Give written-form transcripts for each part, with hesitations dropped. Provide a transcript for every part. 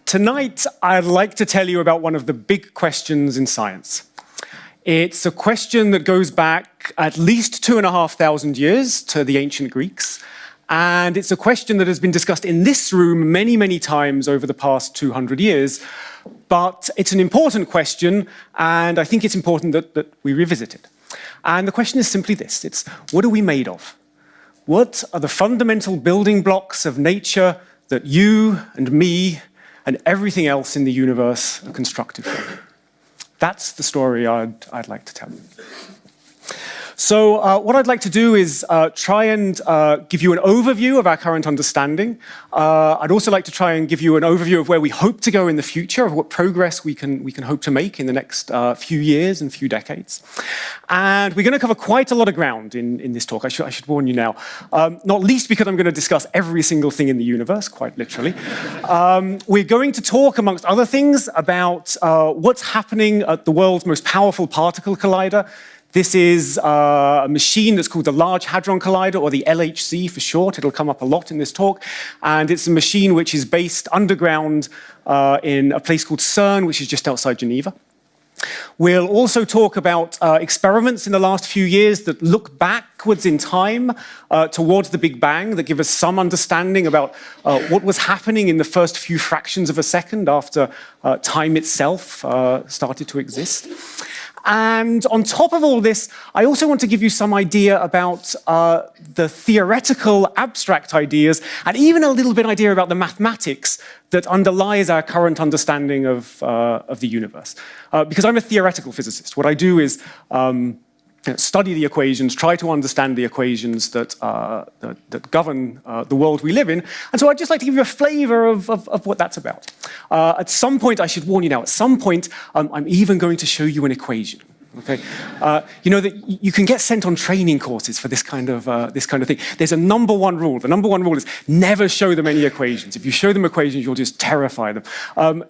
Tonight, I'd like to tell you about one of the big questions in science. It's a question that goes back at least 2,500 years to the ancient Greeks. And it's a question that has been discussed in this room many, many times over the past 200 years. But it's an important question, and I think it's important that we revisit it. And the question is simply this. It's, what are we made of? What are the fundamental building blocks of nature that you and me and everything else in the universe are constructed from? That's the story I'd like to tell you. So what I'd like to do is try and give you an overview of our current understanding. I'd also like to try and give you an overview of where we hope to go in the future, of what progress we can hope to make in the next few years and few decades. And we're going to cover quite a lot of ground in this talk. I should warn you now, not least because I'm going to discuss every single thing in the universe, quite literally. We're going to talk, amongst other things, about what's happening at the world's most powerful particle collider. This is a machine that's called the Large Hadron Collider, or the LHC for short. It'll come up a lot in this talk. And it's a machine which is based underground in a place called CERN, which is just outside Geneva. We'll also talk about experiments in the last few years that look backwards in time towards the Big Bang, that give us some understanding about what was happening in the first few fractions of a second after time itself started to exist. And on top of all this, I also want to give you some idea about the theoretical, abstract ideas, and even a little bit idea about the mathematics that underlies our current understanding of the universe. Because I'm a theoretical physicist. What I do is study the equations, try to understand the equations that govern the world we live in. And so I'd just like to give you a flavor of what that's about. At some point, I should warn you now, at some point, I'm even going to show you an equation. Okay, you know that you can get sent on training courses for this kind of thing. There's a number one rule. The number one rule is never show them any equations. If you show them equations, you'll just terrify them.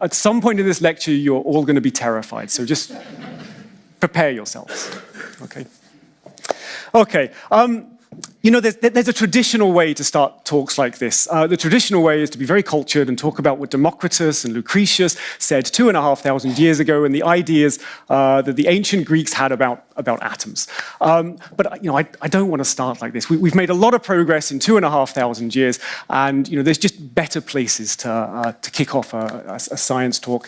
At some point in this lecture, you're all going to be terrified. So just prepare yourselves. Okay. Okay. You know, there's a traditional way to start talks like this. The traditional way is to be very cultured and talk about what Democritus and Lucretius said 2,500 years ago, and the ideas that the ancient Greeks had about atoms. But you know, I don't want to start like this. We've made a lot of progress in 2,500 years, and you know, there's just better places to kick off a science talk.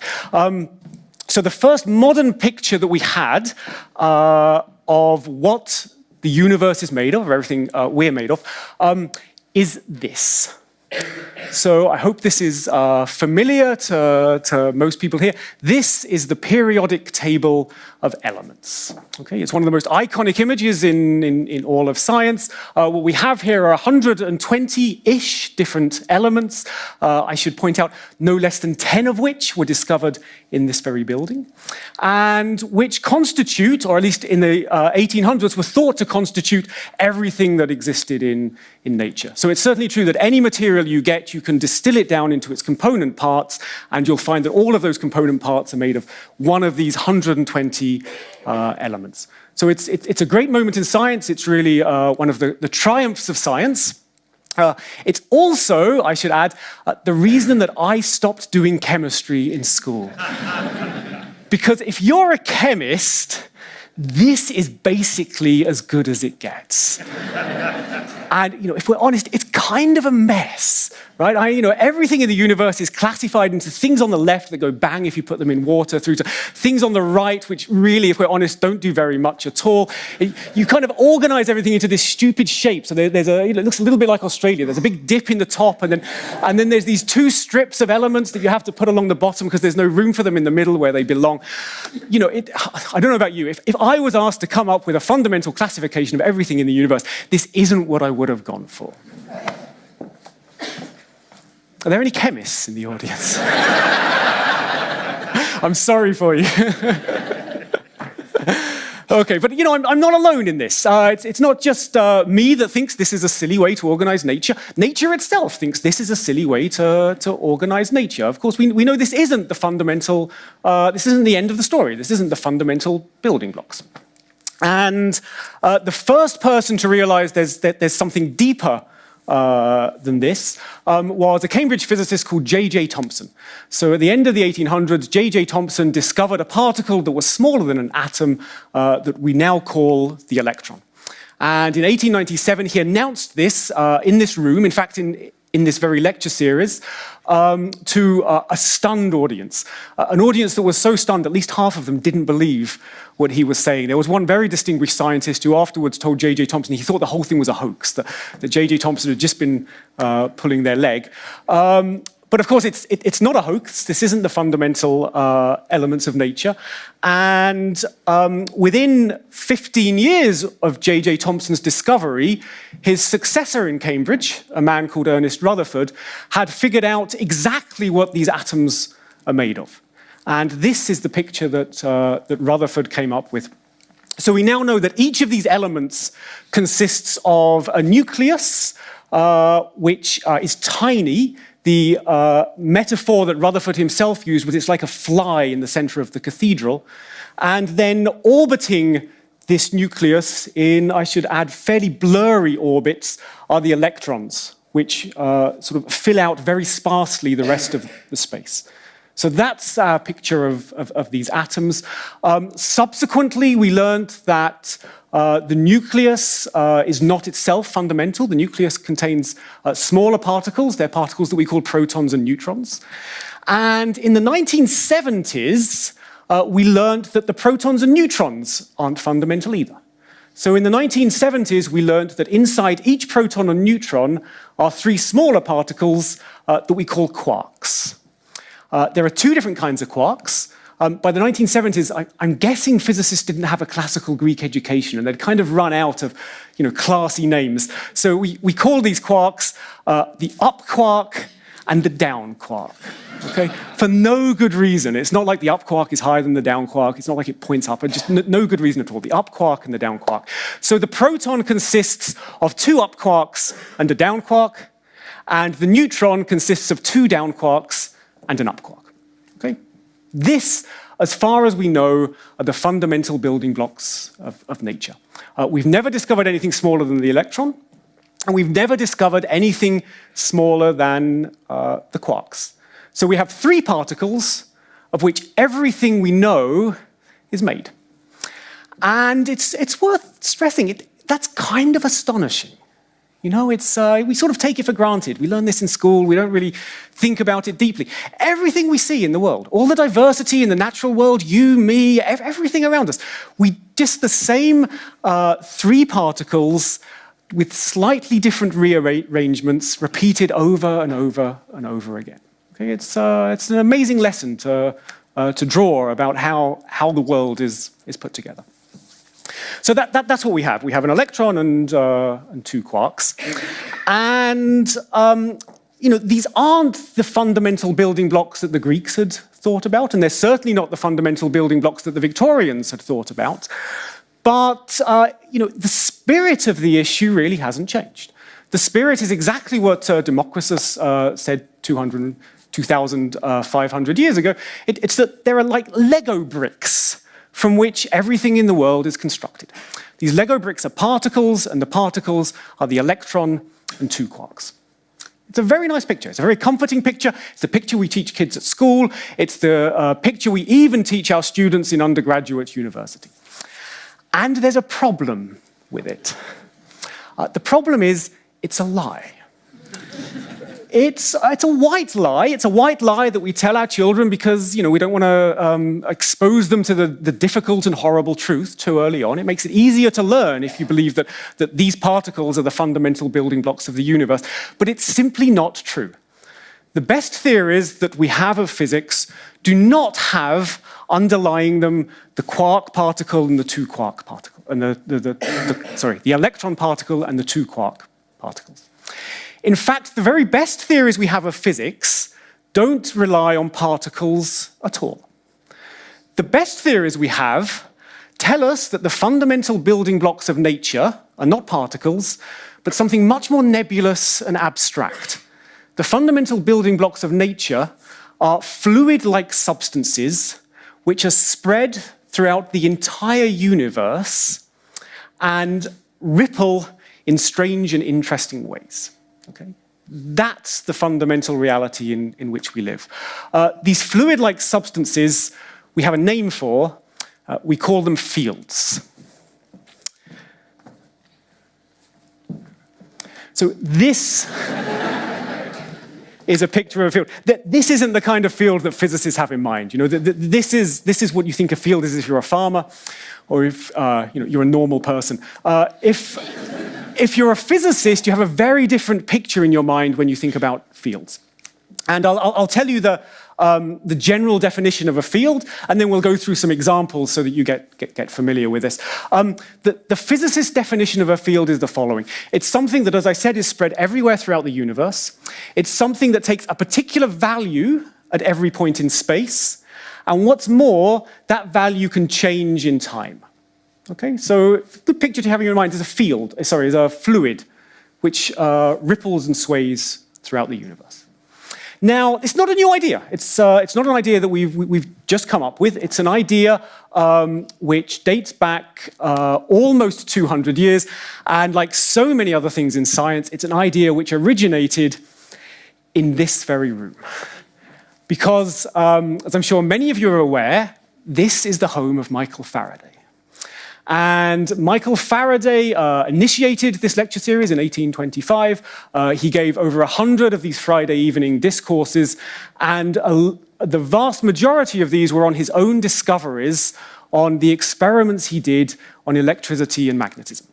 So the first modern picture that we had of what the universe is made of everything we're made of, is this. So I hope this is familiar to most people here. This is the periodic table of elements. Okay, it's one of the most iconic images in all of science. What we have here are 120-ish different elements. I should point out no less than 10 of which were discovered in this very building, and which constitute, or at least in the 1800s, were thought to constitute everything that existed in nature. So it's certainly true that any material you get, you can distill it down into its component parts, and you'll find that all of those component parts are made of one of these 120 elements. So it's a great moment in science. It's really one of the triumphs of science. It's also, I should add, the reason that I stopped doing chemistry in school. Because if you're a chemist, this is basically as good as it gets. And you know, if we're honest, it's kind of a mess, right? You know, everything in the universe is classified into things on the left that go bang if you put them in water, through to things on the right, which really, if we're honest, don't do very much at all. You kind of organize everything into this stupid shape. So there's a, you know, it looks a little bit like Australia. There's a big dip in the top, and then there's these two strips of elements that you have to put along the bottom because there's no room for them in the middle where they belong. You know, I don't know about you. If I was asked to come up with a fundamental classification of everything in the universe, this isn't what I would have gone for. Are there any chemists in the audience? I'm sorry for you. Okay, but you know, I'm not alone in this. It's not just me that thinks this is a silly way to organize nature. Nature itself thinks this is a silly way to organize nature. Of course, we know this isn't the fundamental, this isn't the end of the story. This isn't the fundamental building blocks. And the first person to realize there's something deeper than this was a Cambridge physicist called J.J. Thomson. So at the end of the 1800s, J.J. Thomson discovered a particle that was smaller than an atom that we now call the electron. And in 1897, he announced this in this room, in fact, in this very lecture series, to a stunned audience. An audience that was so stunned, at least half of them didn't believe what he was saying. There was one very distinguished scientist who afterwards told J.J. Thomson he thought the whole thing was a hoax, that J.J. Thomson had just been pulling their leg. But of course, it's not a hoax. This isn't the fundamental elements of nature. And within 15 years of J.J. Thomson's discovery, his successor in Cambridge, a man called Ernest Rutherford, had figured out exactly what these atoms are made of. And this is the picture that Rutherford came up with. So we now know that each of these elements consists of a nucleus, which is tiny. The metaphor that Rutherford himself used was it's like a fly in the center of the cathedral. And then orbiting this nucleus in, I should add, fairly blurry orbits are the electrons, which sort of fill out very sparsely the rest of the space. So that's our picture of these atoms. Subsequently, we learned that the nucleus is not itself fundamental. The nucleus contains smaller particles. They're particles that we call protons and neutrons. And in the 1970s, we learned that the protons and neutrons aren't fundamental either. So in the 1970s, we learned that inside each proton and neutron are three smaller particles that we call quarks. There are two different kinds of quarks. By the 1970s, I'm guessing physicists didn't have a classical Greek education, and they'd kind of run out of, classy names. So we call these quarks the up quark and the down quark. Okay, for no good reason. It's not like the up quark is higher than the down quark. It's not like it points up. Just no good reason at all. The up quark and the down quark. So the proton consists of two up quarks and a down quark, and the neutron consists of two down quarks and an up quark. Okay? This, as far as we know, are the fundamental building blocks of nature. We've never discovered anything smaller than the electron, and we've never discovered anything smaller than the quarks. So we have three particles of which everything we know is made. And it's worth stressing, that's kind of astonishing. We sort of take it for granted. We learn this in school. We don't really think about it deeply. Everything we see in the world, all the diversity in the natural world, you, me, everything around us, just the same three particles with slightly different rearrangements repeated over and over and over again. Okay, it's an amazing lesson to draw about how the world is put together. So that's what we have. We have an electron and two quarks. And, these aren't the fundamental building blocks that the Greeks had thought about, and they're certainly not the fundamental building blocks that the Victorians had thought about. But, the spirit of the issue really hasn't changed. The spirit is exactly what Democritus said 2,500 years ago. It's that there are like Lego bricks from which everything in the world is constructed. These Lego bricks are particles, and the particles are the electron and two quarks. It's a very nice picture. It's a very comforting picture. It's the picture we teach kids at school. It's the picture we even teach our students in undergraduate university. And there's a problem with it. The problem is, it's a lie. It's a white lie. It's a white lie that we tell our children because, we don't want to expose them to the difficult and horrible truth too early on. It makes it easier to learn if you believe that these particles are the fundamental building blocks of the universe. But it's simply not true. The best theories that we have of physics do not have underlying them the quark particle and the two quark particle, and the electron particle and the two quark particles. In fact, the very best theories we have of physics don't rely on particles at all. The best theories we have tell us that the fundamental building blocks of nature are not particles, but something much more nebulous and abstract. The fundamental building blocks of nature are fluid-like substances which are spread throughout the entire universe and ripple in strange and interesting ways. Okay? That's the fundamental reality in which we live. These fluid-like substances we have a name for. We call them fields. So this is a picture of a field. This isn't the kind of field that physicists have in mind. You know, this is what you think a field is if you're a farmer, or if you're a normal person. If you're a physicist, you have a very different picture in your mind when you think about fields. And I'll tell you the general definition of a field, and then we'll go through some examples so that you get familiar with this. The physicist's definition of a field is the following. It's something that, as I said, is spread everywhere throughout the universe. It's something that takes a particular value at every point in space, and what's more, that value can change in time. Okay, so the picture to have in your mind is a fluid which ripples and sways throughout the universe. Now, it's not a new idea. It's not an idea that we've just come up with. It's an idea which dates back almost 200 years, and like so many other things in science, it's an idea which originated in this very room. Because, as I'm sure many of you are aware, this is the home of Michael Faraday. And Michael Faraday initiated this lecture series in 1825. He gave over 100 of these Friday evening discourses, and the vast majority of these were on his own discoveries on the experiments he did on electricity and magnetism.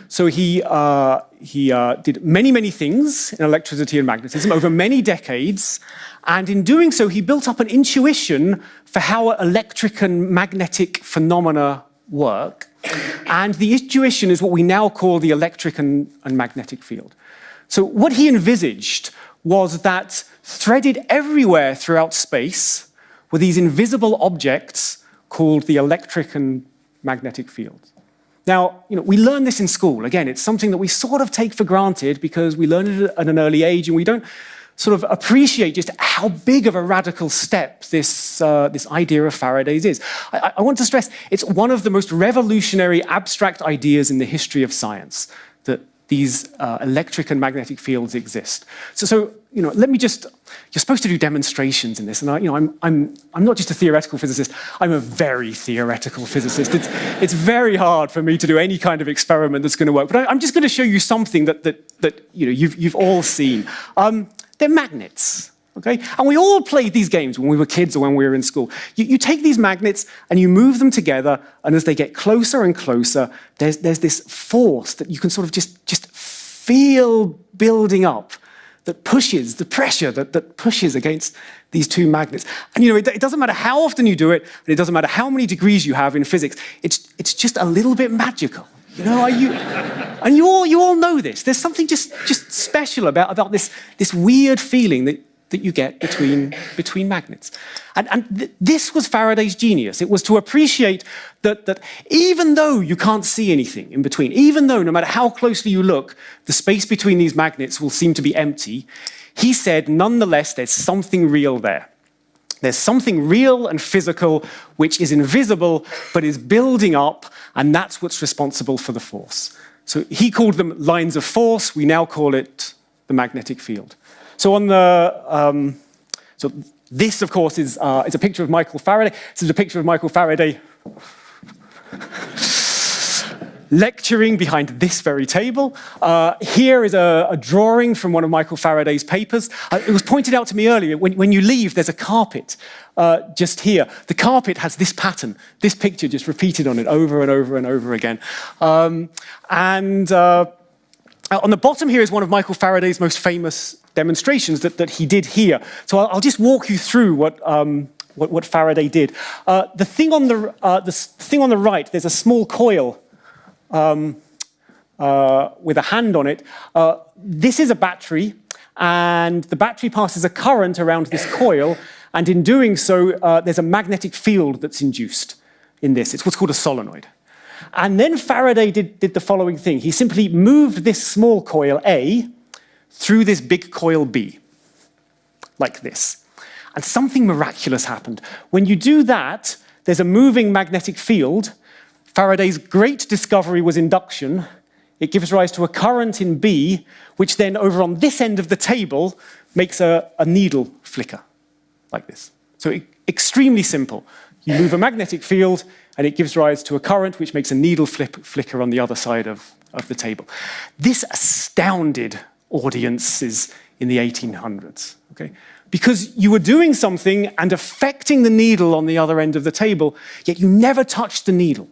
So he did many, many things in electricity and magnetism over many decades, and in doing so, he built up an intuition for how electric and magnetic phenomena work, and the intuition is what we now call the electric and magnetic field. So what he envisaged was that threaded everywhere throughout space were these invisible objects called the electric and magnetic fields. Now, we learn this in school. Again, it's something that we sort of take for granted because we learn it at an early age, and we don't sort of appreciate just how big of a radical step this idea of Faraday's is. I want to stress, it's one of the most revolutionary abstract ideas in the history of science, that these electric and magnetic fields exist. So let me just, you're supposed to do demonstrations in this, and I'm not just a theoretical physicist, I'm a very theoretical physicist. It's very hard for me to do any kind of experiment that's going to work, but I'm just going to show you something that you've all seen. They're magnets, okay? And we all played these games when we were kids or when we were in school. You take these magnets and you move them together, and as they get closer and closer, there's this force that you can sort of just feel building up that pushes, the pressure that pushes against these two magnets. And it doesn't matter how often you do it, and it doesn't matter how many degrees you have in physics, it's just a little bit magical. And you all know this. There's something just special about this weird feeling that you get between magnets. And this was Faraday's genius. It was to appreciate that even though you can't see anything in between, even though no matter how closely you look, the space between these magnets will seem to be empty, he said, nonetheless, there's something real there. There's something real and physical which is invisible but is building up, and that's what's responsible for the force. So he called them lines of force. We now call it the magnetic field. So this, of course, is a picture of Michael Faraday. This is a picture of Michael Faraday lecturing behind this very table. Here is a drawing from one of Michael Faraday's papers. It was pointed out to me earlier, when you leave, there's a carpet just here. The carpet has this pattern, this picture just repeated on it over and over and over again. On the bottom here is one of Michael Faraday's most famous demonstrations that he did here. So I'll just walk you through what Faraday did. The thing on the right, there's a small coil with a hand on it. This is a battery, and the battery passes a current around this coil, and in doing so, there's a magnetic field that's induced in this. It's what's called a solenoid. And then Faraday did the following thing. He simply moved this small coil A through this big coil B, like this. And something miraculous happened. When you do that, there's a moving magnetic field Faraday's great discovery was induction. It gives rise to a current in B, which then over on this end of the table makes a needle flicker, like this. So extremely simple. You move a magnetic field, and it gives rise to a current, which makes a needle flicker on the other side of the table. This astounded audiences in the 1800s, okay? Because you were doing something and affecting the needle on the other end of the table, yet you never touched the needle.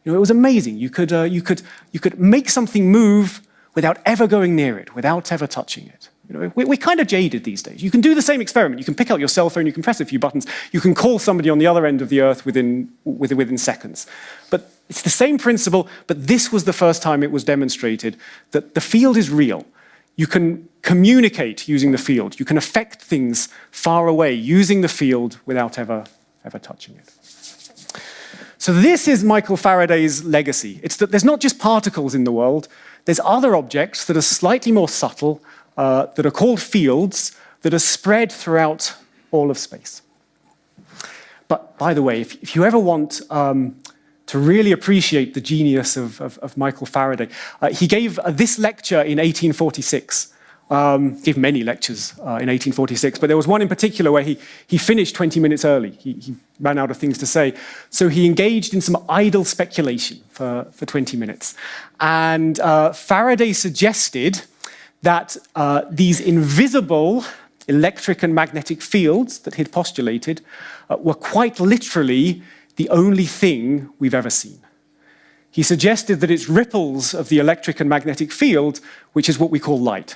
You know, it was amazing. You could make something move without ever going near it, without ever touching it. You know, we're kind of jaded these days. You can do the same experiment. You can pick out your cell phone, you can press a few buttons, you can call somebody on the other end of the earth within seconds. But it's the same principle, but this was the first time it was demonstrated that the field is real. You can communicate using the field. You can affect things far away using the field without ever touching it. So this is Michael Faraday's legacy. It's that there's not just particles in the world, there's other objects that are slightly more subtle, that are called fields, that are spread throughout all of space. But by the way, if you ever want to really appreciate the genius of Michael Faraday, he gave this lecture in 1846. Gave many lectures in 1846, but there was one in particular where he finished 20 minutes early. He ran out of things to say. So he engaged in some idle speculation for 20 minutes. And Faraday suggested that these invisible electric and magnetic fields that he'd postulated were quite literally the only thing we've ever seen. He suggested that it's ripples of the electric and magnetic field, which is what we call light.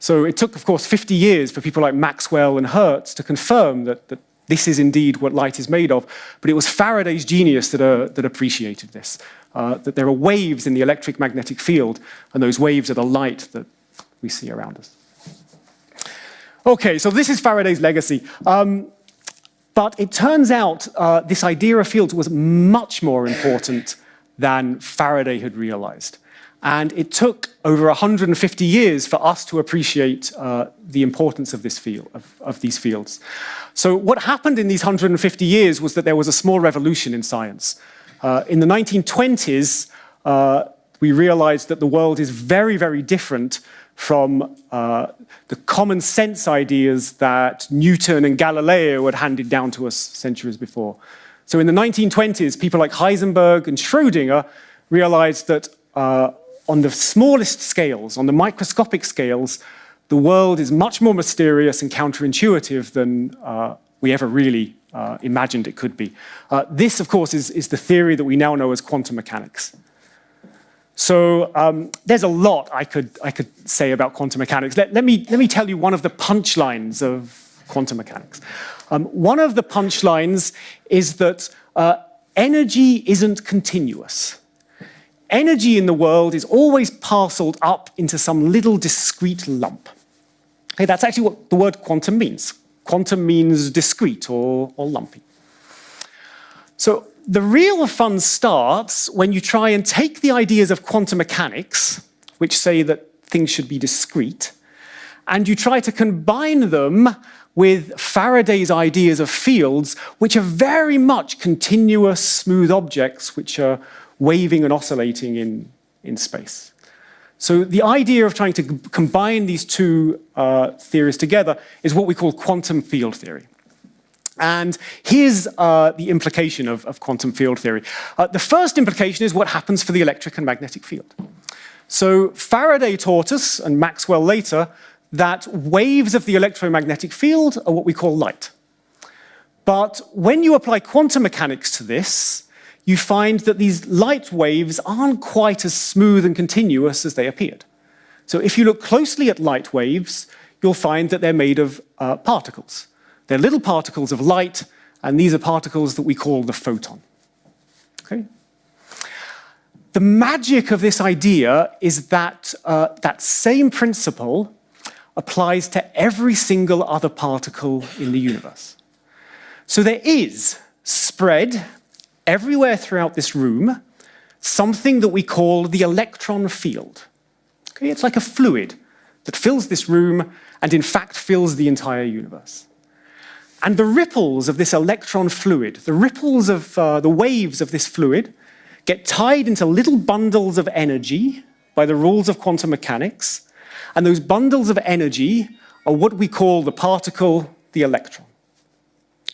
So it took, of course, 50 years for people like Maxwell and Hertz to confirm that this is indeed what light is made of. But it was Faraday's genius that appreciated this, that there are waves in the electric magnetic field, and those waves are the light that we see around us. Okay, so this is Faraday's legacy. But it turns out this idea of fields was much more important than Faraday had realized. And it took over 150 years for us to appreciate the importance of this field, of these fields. So what happened in these 150 years was that there was a small revolution in science. In the 1920s, we realized that the world is very, very different from the common sense ideas that Newton and Galileo had handed down to us centuries before. So in the 1920s, people like Heisenberg and Schrödinger realized that on the smallest scales, on the microscopic scales, the world is much more mysterious and counterintuitive than we ever really imagined it could be. This, of course, is the theory that we now know as quantum mechanics. So there's a lot I could say about quantum mechanics. Let me tell you one of the punchlines of quantum mechanics. One of the punchlines is that energy isn't continuous. Energy in the world is always parceled up into some little discrete lump. Okay, that's actually what the word quantum means. Quantum means discrete or lumpy. So the real fun starts when you try and take the ideas of quantum mechanics, which say that things should be discrete, and you try to combine them with Faraday's ideas of fields, which are very much continuous, smooth objects, which are waving and oscillating in space. So the idea of trying to combine these two theories together is what we call quantum field theory. And here's the implication of quantum field theory. The first implication is what happens for the electric and magnetic field. So Faraday taught us, and Maxwell later, that waves of the electromagnetic field are what we call light. But when you apply quantum mechanics to this, you find that these light waves aren't quite as smooth and continuous as they appeared. So if you look closely at light waves, you'll find that they're made of particles. They're little particles of light, and these are particles that we call the photon. Okay? The magic of this idea is that that same principle applies to every single other particle in the universe. So there is spread everywhere throughout this room something that we call the electron field. Okay? It's like a fluid that fills this room and in fact fills the entire universe. And the ripples of this electron fluid, the ripples of the waves of this fluid, get tied into little bundles of energy by the rules of quantum mechanics, and those bundles of energy are what we call the particle, the electron.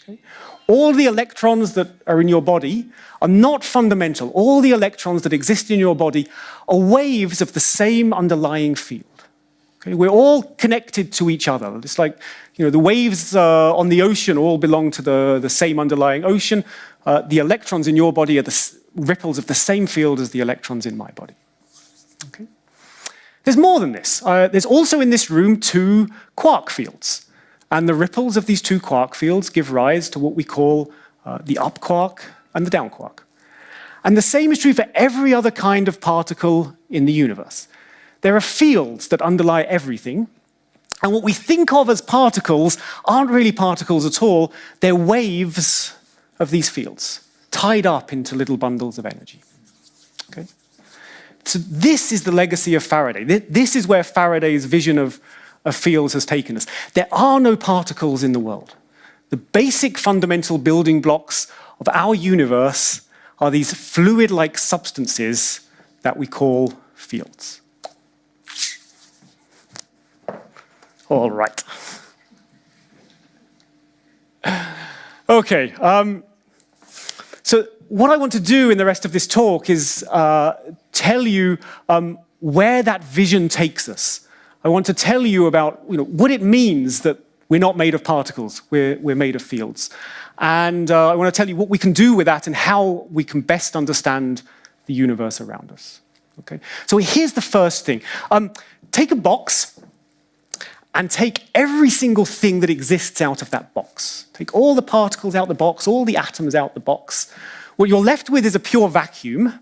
Okay? All the electrons that are in your body are not fundamental. All the electrons that exist in your body are waves of the same underlying field. Okay? We're all connected to each other. It's like, the waves on the ocean all belong to the same underlying ocean. The electrons in your body are the ripples of the same field as the electrons in my body. Okay? There's more than this. There's also in this room 2 quark fields. And the ripples of these 2 quark fields give rise to what we call the up quark and the down quark. And the same is true for every other kind of particle in the universe. There are fields that underlie everything. And what we think of as particles aren't really particles at all. They're waves of these fields, tied up into little bundles of energy. Okay? So this is the legacy of Faraday. This is where Faraday's vision of fields has taken us. There are no particles in the world. The basic fundamental building blocks of our universe are these fluid-like substances that we call fields. All right. Okay. So what I want to do in the rest of this talk is tell you where that vision takes us. I want to tell you about what it means that we're not made of particles, we're made of fields. And I want to tell you what we can do with that and how we can best understand the universe around us. Okay? So here's the first thing. Take a box and take every single thing that exists out of that box. Take all the particles out the box, all the atoms out the box. What you're left with is a pure vacuum,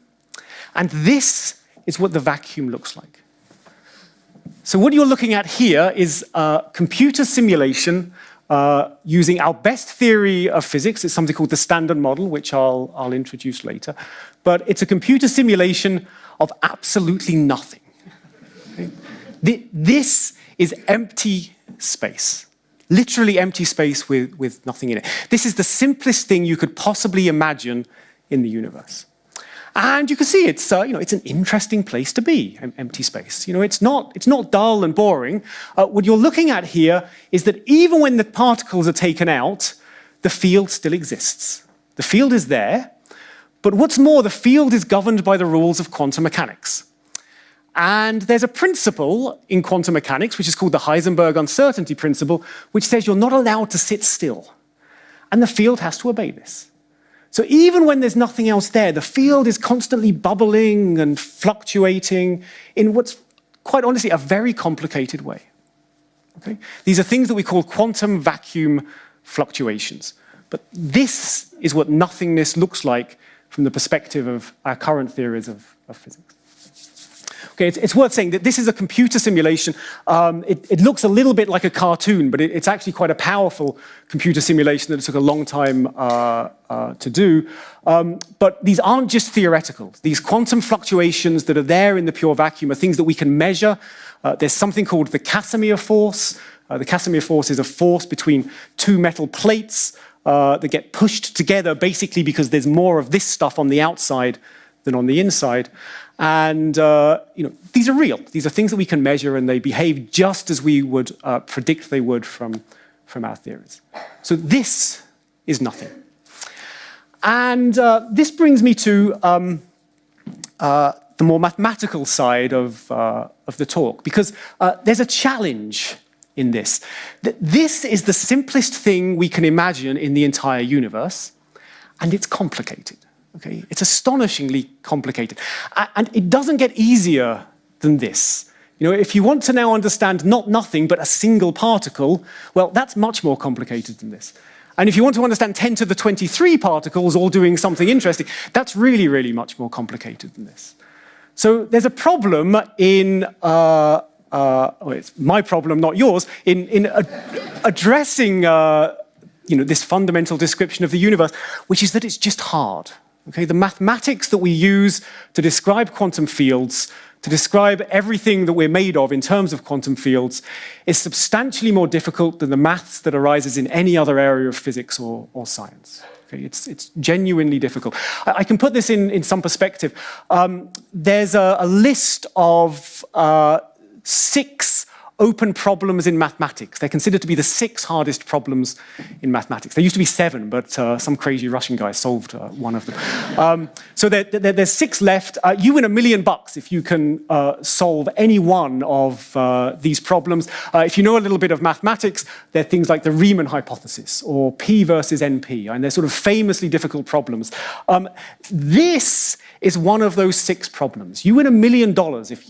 and this is what the vacuum looks like. So what you're looking at here is a computer simulation using our best theory of physics. It's something called the Standard Model, which I'll introduce later. But it's a computer simulation of absolutely nothing. Okay? This is empty space. Literally empty space with nothing in it. This is the simplest thing you could possibly imagine in the universe. And you can see it's an interesting place to be, empty space. It's not dull and boring. What you're looking at here is that even when the particles are taken out, the field still exists. The field is there, but what's more, the field is governed by the rules of quantum mechanics. And there's a principle in quantum mechanics, which is called the Heisenberg uncertainty principle, which says you're not allowed to sit still. And the field has to obey this. So even when there's nothing else there, the field is constantly bubbling and fluctuating in what's, quite honestly, a very complicated way. Okay? These are things that we call quantum vacuum fluctuations. But this is what nothingness looks like from the perspective of our current theories of physics. Okay, it's worth saying that this is a computer simulation. It looks a little bit like a cartoon, but it's actually quite a powerful computer simulation that it took a long time to do. But these aren't just theoretical. These quantum fluctuations that are there in the pure vacuum are things that we can measure. There's something called the Casimir force. The Casimir force is a force between 2 metal plates that get pushed together basically because there's more of this stuff on the outside than on the inside. And these are real. These are things that we can measure, and they behave just as we would predict they would from our theories. So this is nothing. And this brings me to the more mathematical side of the talk, because there's a challenge in this. This is the simplest thing we can imagine in the entire universe, and it's complicated. Okay, it's astonishingly complicated. And it doesn't get easier than this. If you want to now understand not nothing, but a single particle, well, that's much more complicated than this. And if you want to understand 10 to the 23 particles all doing something interesting, that's really, really much more complicated than this. So there's a problem in, it's my problem, not yours, in addressing this fundamental description of the universe, which is that it's just hard. Okay, the mathematics that we use to describe quantum fields, to describe everything that we're made of in terms of quantum fields, is substantially more difficult than the maths that arises in any other area of physics or science. Okay, it's genuinely difficult. I can put this in some perspective. There's a list of 6 open problems in mathematics. They're considered to be the 6 hardest problems in mathematics. There used to be 7, but some crazy Russian guy solved one of them. So there's 6 left. You win $1 million if you can solve any one of these problems. If you know a little bit of mathematics, they're things like the Riemann hypothesis or P versus NP, and they're sort of famously difficult problems. This is one of those 6 problems. You win $1 million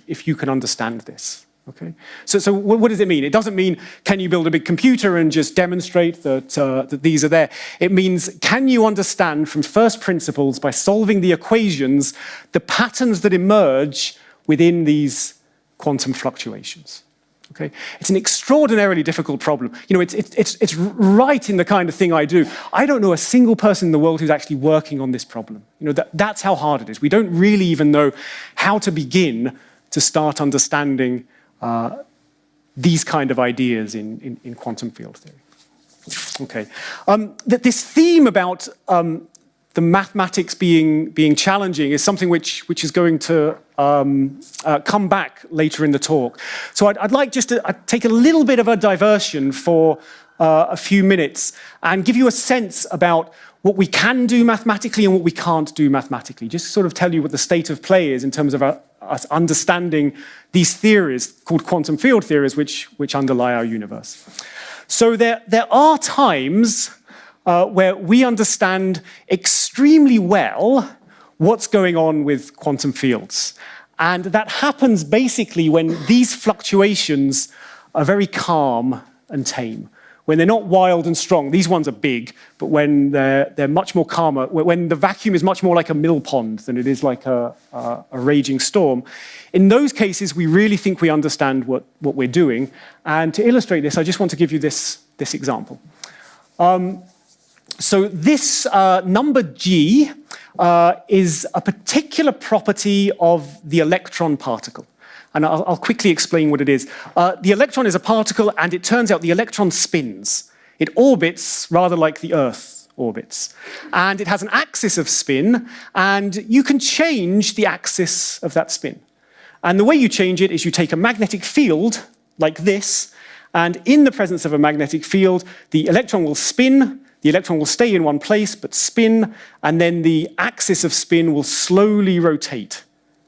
if you can understand this. Okay. So what does it mean? It doesn't mean, can you build a big computer and just demonstrate that these are there? It means, can you understand from first principles, by solving the equations, the patterns that emerge within these quantum fluctuations? Okay. It's an extraordinarily difficult problem. You know, it's right in the kind of thing I do. I don't know a single person in the world who's actually working on this problem. You know, that's how hard it is. We don't really even know how to begin to start understanding these kind of ideas in quantum field theory. Okay, this theme about the mathematics being challenging is something which is going to come back later in the talk. So I'd like just to take a little bit of a diversion for a few minutes and give you a sense about what we can do mathematically and what we can't do mathematically. Just sort of tell you what the state of play is in terms of us understanding these theories called quantum field theories which underlie our universe. So there are times where we understand extremely well what's going on with quantum fields. And that happens basically when these fluctuations are very calm and tame. When they're not wild and strong, these ones are big, but when they're much more calmer, when the vacuum is much more like a mill pond than it is like a raging storm, in those cases, we really think we understand what we're doing. And to illustrate this, I just want to give you this example. So this number G is a particular property of the electron particle. And I'll quickly explain what it is. The electron is a particle, and it turns out the electron spins. It orbits rather like the Earth orbits. And it has an axis of spin, and you can change the axis of that spin. And the way you change it is you take a magnetic field, like this, and in the presence of a magnetic field, the electron will spin, the electron will stay in one place, but spin, and then the axis of spin will slowly rotate,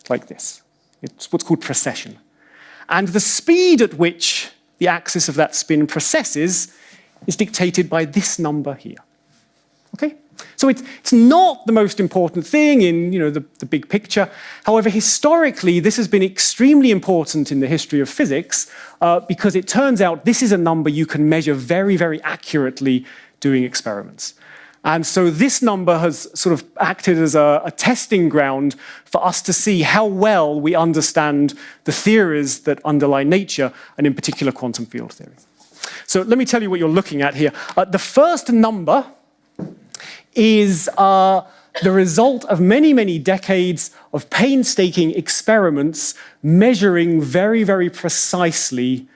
like this. It's what's called precession. And the speed at which the axis of that spin precesses is dictated by this number here. Okay? So it's not the most important thing in the big picture. However, historically, this has been extremely important in the history of physics because it turns out this is a number you can measure very, very accurately doing experiments. And so this number has sort of acted as a testing ground for us to see how well we understand the theories that underlie nature, and in particular quantum field theory. So let me tell you what you're looking at here. The first number is the result of many, many decades of painstaking experiments measuring very, very precisely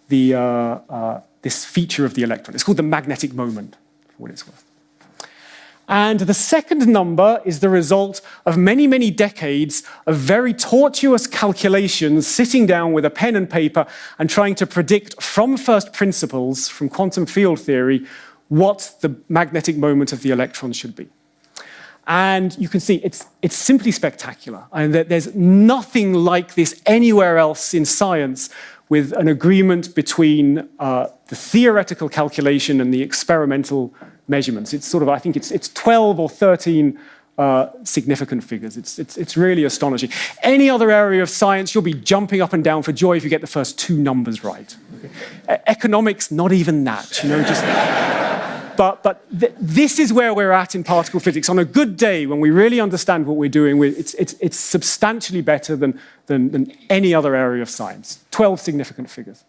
this feature of the electron. It's called the magnetic moment, for what it's worth. And the second number is the result of many, many decades of very tortuous calculations, sitting down with a pen and paper and trying to predict from first principles, from quantum field theory, what the magnetic moment of the electron should be. And you can see it's simply spectacular. And there's nothing like this anywhere else in science, with an agreement between the theoretical calculation and the experimental measurements. It's sort of, I think it's 12 or 13 significant figures. It's really astonishing. Any other area of science, you'll be jumping up and down for joy if you get the first 2 numbers right. Okay. Economics, not even that. But this is where we're at in particle physics. On a good day, when we really understand what we're doing, it's substantially better than any other area of science. 12 significant figures.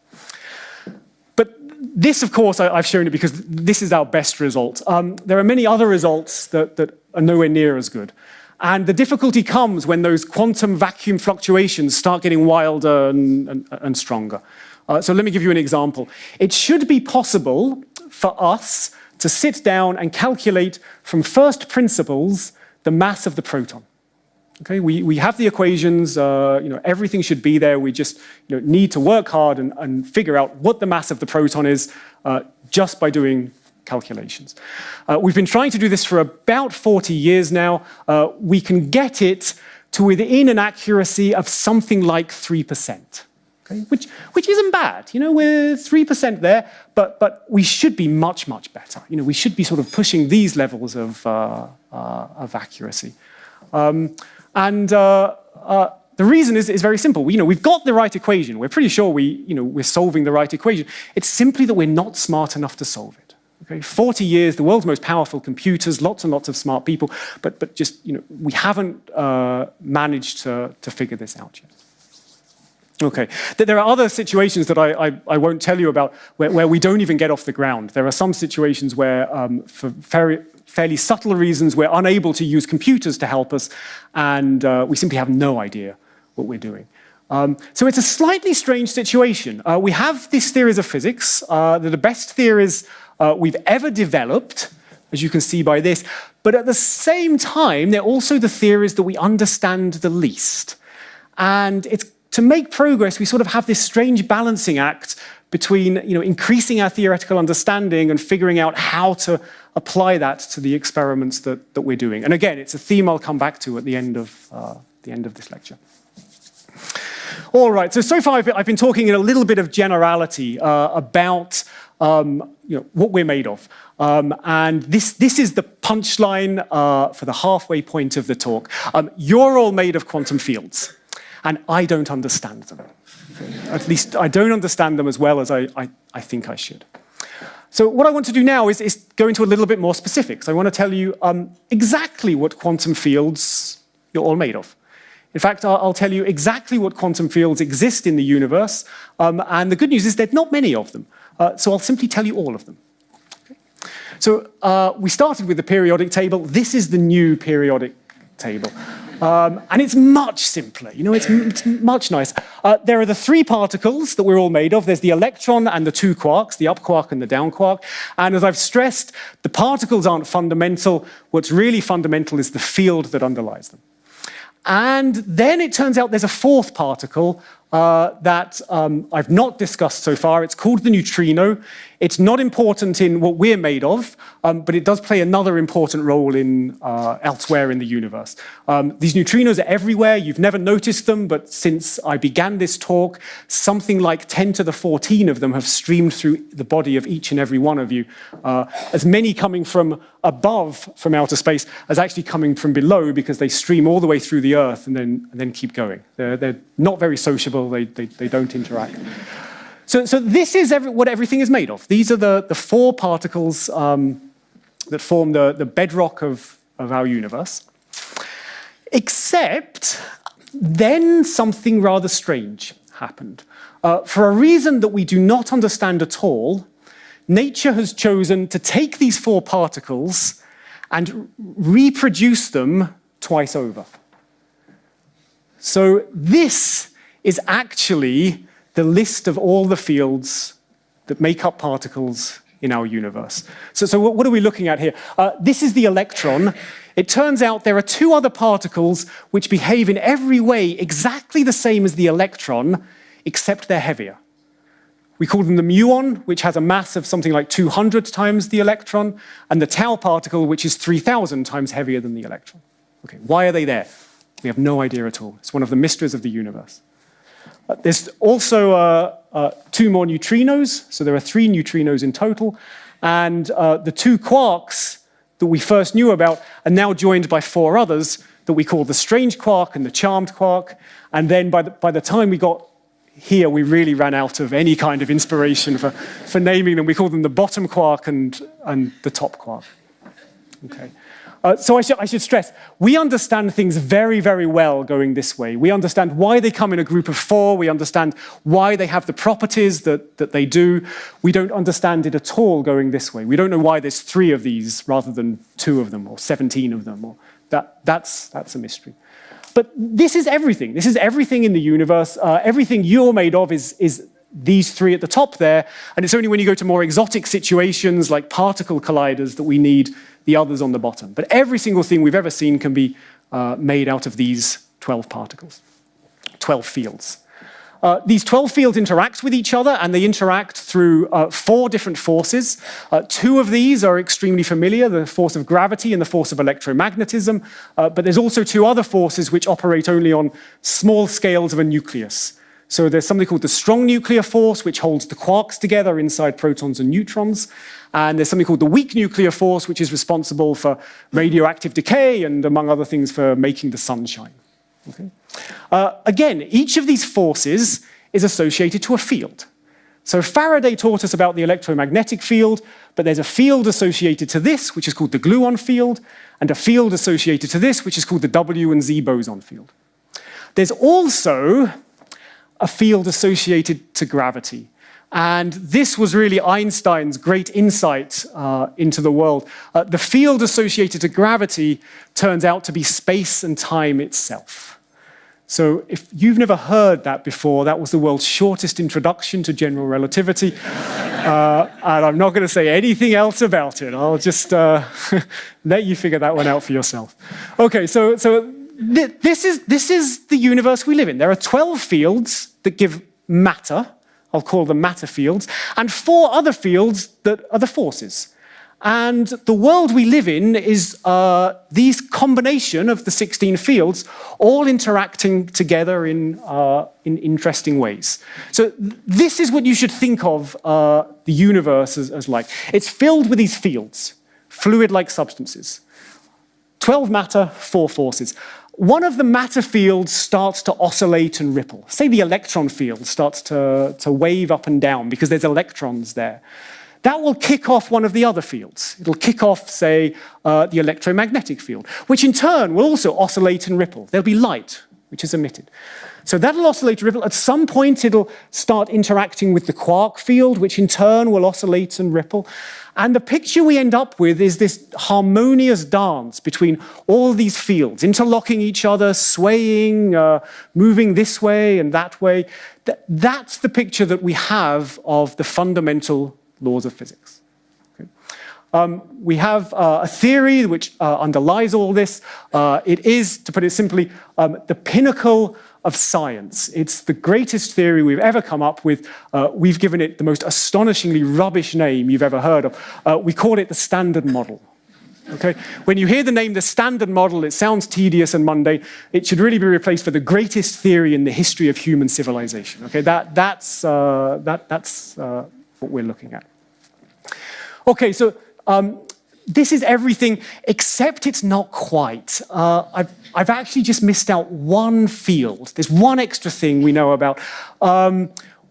But this, of course, I've shown it because this is our best result. There are many other results that are nowhere near as good. And the difficulty comes when those quantum vacuum fluctuations start getting wilder and stronger. So let me give you an example. It should be possible for us to sit down and calculate from first principles the mass of the proton. Okay, we have the equations, everything should be there. We just need to work hard and figure out what the mass of the proton is just by doing calculations. We've been trying to do this for about 40 years now. We can get it to within an accuracy of something like 3%. Okay, which isn't bad. We're 3% there, but we should be much, much better. We should be sort of pushing these levels of accuracy. The reason is very simple. We've got the right equation. We're pretty sure we're solving the right equation. It's simply that we're not smart enough to solve it. Okay? 40 years, the world's most powerful computers, lots and lots of smart people, but just we haven't managed to figure this out yet. Okay, there are other situations that I won't tell you about where we don't even get off the ground. There are some situations where, for fairly subtle reasons, we're unable to use computers to help us, and we simply have no idea what we're doing. So it's a slightly strange situation. We have these theories of physics. They're the best theories we've ever developed, as you can see by this, but at the same time, they're also the theories that we understand the least. And to make progress, we sort of have this strange balancing act between increasing our theoretical understanding and figuring out how to apply that to the experiments that we're doing. And again, it's a theme I'll come back to at the end of this lecture. All right, so far I've been talking in a little bit of generality about what we're made of. And this is the punchline for the halfway point of the talk. You're all made of quantum fields. And I don't understand them. At least I don't understand them as well as I think I should. So what I want to do now is go into a little bit more specifics. I want to tell you exactly what quantum fields you're all made of. In fact, I'll tell you exactly what quantum fields exist in the universe. And the good news is there's not many of them. So I'll simply tell you all of them. Okay. So we started with the periodic table. This is the new periodic table. And it's much simpler, it's much nicer. There are the three particles that we're all made of. There's the electron and the two quarks, the up quark and the down quark. And as I've stressed, the particles aren't fundamental. What's really fundamental is the field that underlies them. And then it turns out there's a fourth particle that I've not discussed so far. It's called the neutrino. It's not important in what we're made of, but it does play another important role in elsewhere in the universe. These neutrinos are everywhere. You've never noticed them, but since I began this talk, something like 10 to the 14 of them have streamed through the body of each and every one of you. As many coming from above, from outer space, as actually coming from below, because they stream all the way through the Earth and then keep going. They're not very sociable. They don't interact. So this is what everything is made of. These are the four particles that form the bedrock of our universe. Except then something rather strange happened. For a reason that we do not understand at all, nature has chosen to take these four particles and reproduce them twice over. So this is actually the list of all the fields that make up particles in our universe. So what are we looking at here? This is the electron. It turns out there are two other particles which behave in every way exactly the same as the electron, except they're heavier. We call them the muon, which has a mass of something like 200 times the electron, and the tau particle, which is 3,000 times heavier than the electron. Okay, why are they there? We have no idea at all. It's one of the mysteries of the universe. There's also two more neutrinos, so there are 3 neutrinos in total, and the 2 quarks that we first knew about are now joined by 4 others that we call the strange quark and the charmed quark, and then by the time we got here, we really ran out of any kind of inspiration for naming them. We call them the bottom quark and the top quark. Okay. So I should stress, we understand things very, very well going this way. We understand why they come in a group of 4. We understand why they have the properties that they do. We don't understand it at all going this way. We don't know why there's 3 of these rather than 2 of them or 17 of them. Or that's a mystery. But this is everything. This is everything in the universe. Everything you're made of is these three at the top there, and it's only when you go to more exotic situations like particle colliders that we need the others on the bottom. But every single thing we've ever seen can be made out of these 12 particles, 12 fields. These 12 fields interact with each other, and they interact through 4 different forces. 2 of these are extremely familiar, the force of gravity and the force of electromagnetism, but there's also 2 other forces which operate only on small scales of a nucleus. So there's something called the strong nuclear force, which holds the quarks together inside protons and neutrons, and there's something called the weak nuclear force, which is responsible for radioactive decay and, among other things, for making the sun shine. Okay. Again, each of these forces is associated to a field. So Faraday taught us about the electromagnetic field, but there's a field associated to this, which is called the gluon field, and a field associated to this, which is called the W and Z boson field. There's also a field associated to gravity. And this was really Einstein's great insight into the world. The field associated to gravity turns out to be space and time itself. So if you've never heard that before, that was the world's shortest introduction to general relativity. And I'm not going to say anything else about it. I'll just let you figure that one out for yourself. Okay, so this is the universe we live in. There are 12 fields that give matter. I'll call them matter fields, and 4 other fields that are the forces. And the world we live in is these combination of the 16 fields all interacting together in interesting ways. So this is what you should think of the universe as like. It's filled with these fields, fluid-like substances. 12 matter, 4 forces. One of the matter fields starts to oscillate and ripple. Say the electron field starts to wave up and down because there's electrons there. That will kick off one of the other fields. It'll kick off, say, the electromagnetic field, which in turn will also oscillate and ripple. There'll be light, which is emitted. So that'll oscillate and ripple. At some point, it'll start interacting with the quark field, which in turn will oscillate and ripple. And the picture we end up with is this harmonious dance between all these fields, interlocking each other, swaying, moving this way and that way. That's the picture that we have of the fundamental laws of physics. Okay. We have a theory which underlies all this. It is, to put it simply, the pinnacle of science. It's the greatest theory we've ever come up with. We've given it the most astonishingly rubbish name you've ever heard of. We call it the Standard Model. Okay? When you hear the name the Standard Model, it sounds tedious and mundane. It should really be replaced for the greatest theory in the history of human civilization. Okay? That's what we're looking at. Okay, so this is everything, except it's not quite. I've actually just missed out one field. There's one extra thing we know about,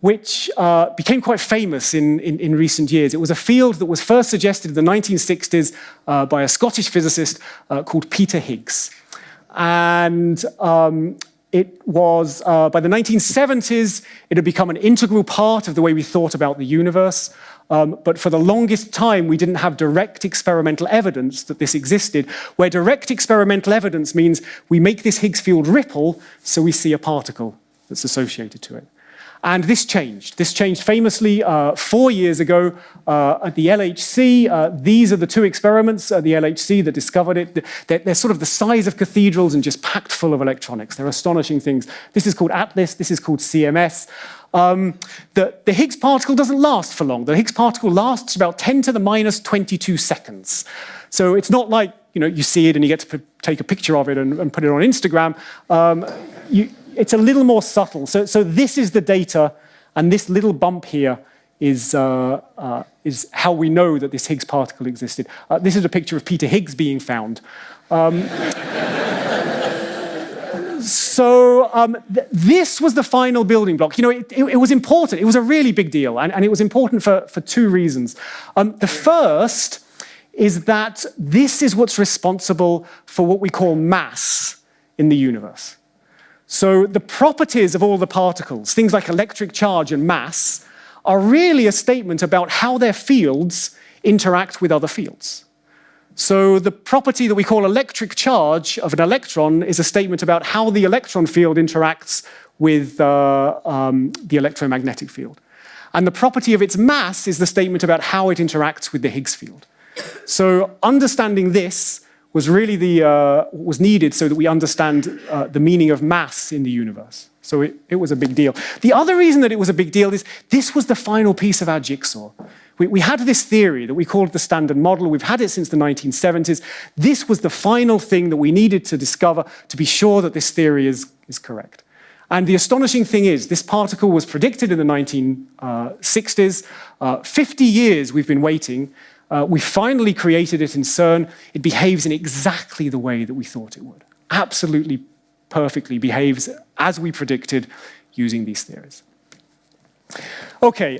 which became quite famous in recent years. It was a field that was first suggested in the 1960s by a Scottish physicist called Peter Higgs. And it was, by the 1970s, it had become an integral part of the way we thought about the universe. But for the longest time, we didn't have direct experimental evidence that this existed, where direct experimental evidence means we make this Higgs field ripple, so we see a particle that's associated to it. And this changed. This changed famously 4 years ago at the LHC. These are the 2 experiments at the LHC that discovered it. They're sort of the size of cathedrals and just packed full of electronics. They're astonishing things. This is called ATLAS. This is called CMS. The Higgs particle doesn't last for long. The Higgs particle lasts about 10 to the minus 22 seconds. So it's not like, you see it and you get to take a picture of it and put it on Instagram. It's a little more subtle. So this is the data, and this little bump here is how we know that this Higgs particle existed. This is a picture of Peter Higgs being found. This was the final building block. It was important. It was a really big deal, and it was important for 2 reasons. The first is that this is what's responsible for what we call mass in the universe. So the properties of all the particles, things like electric charge and mass, are really a statement about how their fields interact with other fields. So the property that we call electric charge of an electron is a statement about how the electron field interacts with the electromagnetic field. And the property of its mass is the statement about how it interacts with the Higgs field. So understanding this was really was needed so that we understand the meaning of mass in the universe. So it was a big deal. The other reason that it was a big deal is this was the final piece of our jigsaw. We had this theory that we called the Standard Model. We've had it since the 1970s. This was the final thing that we needed to discover to be sure that this theory is correct. And the astonishing thing is, this particle was predicted in the 1960s. 50 years we've been waiting. We finally created it in CERN. It behaves in exactly the way that we thought it would. Absolutely perfectly behaves as we predicted using these theories. Okay,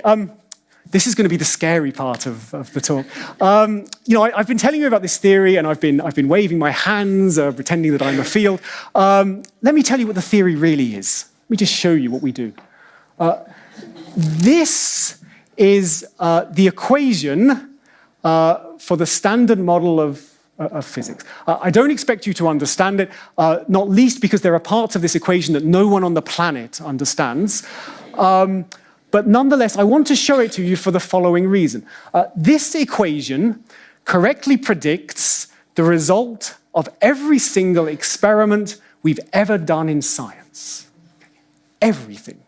this is going to be the scary part of the talk. I've been telling you about this theory, and I've been waving my hands, pretending that I'm a field. Let me tell you what the theory really is. Let me just show you what we do. This is the equation for the Standard Model of physics. I don't expect you to understand it, not least because there are parts of this equation that no one on the planet understands. But nonetheless, I want to show it to you for the following reason. This equation correctly predicts the result of every single experiment we've ever done in science. Everything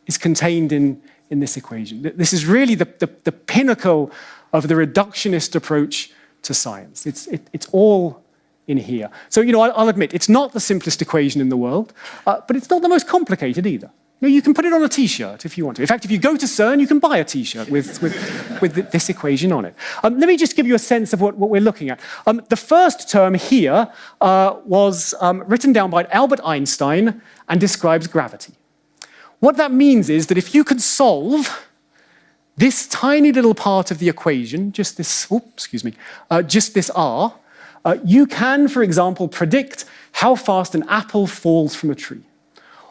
is contained in this equation. This is really the pinnacle of the reductionist approach to science. It's all in here. So, I'll admit, it's not the simplest equation in the world, but it's not the most complicated either. You can put it on a T-shirt if you want to. In fact, if you go to CERN, you can buy a T-shirt with this equation on it. Let me just give you a sense of what we're looking at. The first term here was written down by Albert Einstein and describes gravity. What that means is that if you could solve this tiny little part of the equation, just this R, you can, for example, predict how fast an apple falls from a tree,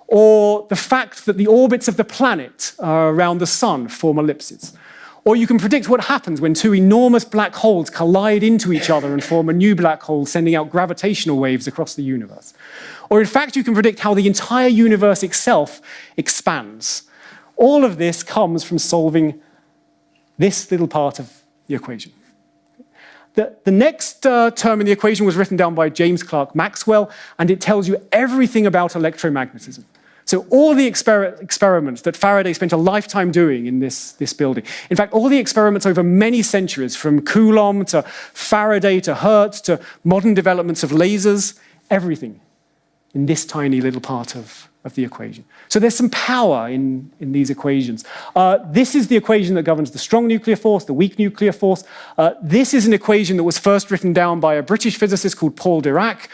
or the fact that the orbits of the planet around the sun form ellipses. Or you can predict what happens when two enormous black holes collide into each other and form a new black hole, sending out gravitational waves across the universe. Or in fact, you can predict how the entire universe itself expands. All of this comes from solving this little part of the equation. The next term in the equation was written down by James Clerk Maxwell, and it tells you everything about electromagnetism. So all the experiments that Faraday spent a lifetime doing in this building, in fact, all the experiments over many centuries, from Coulomb to Faraday to Hertz to modern developments of lasers, everything in this tiny little part of the equation. So there's some power in these equations. This is the equation that governs the strong nuclear force, the weak nuclear force. This is an equation that was first written down by a British physicist called Paul Dirac.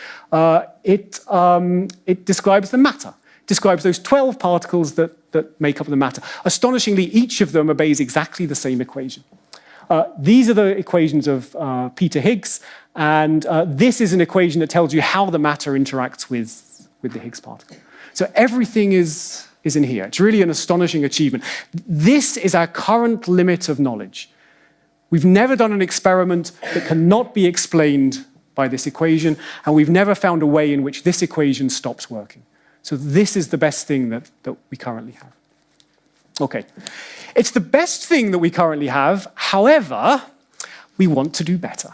It describes the matter. Describes those 12 particles that make up the matter. Astonishingly, each of them obeys exactly the same equation. These are the equations of Peter Higgs, and this is an equation that tells you how the matter interacts with the Higgs particle. So everything is in here. It's really an astonishing achievement. This is our current limit of knowledge. We've never done an experiment that cannot be explained by this equation, and we've never found a way in which this equation stops working. So this is the best thing that we currently have. Okay, it's the best thing that we currently have. However, we want to do better.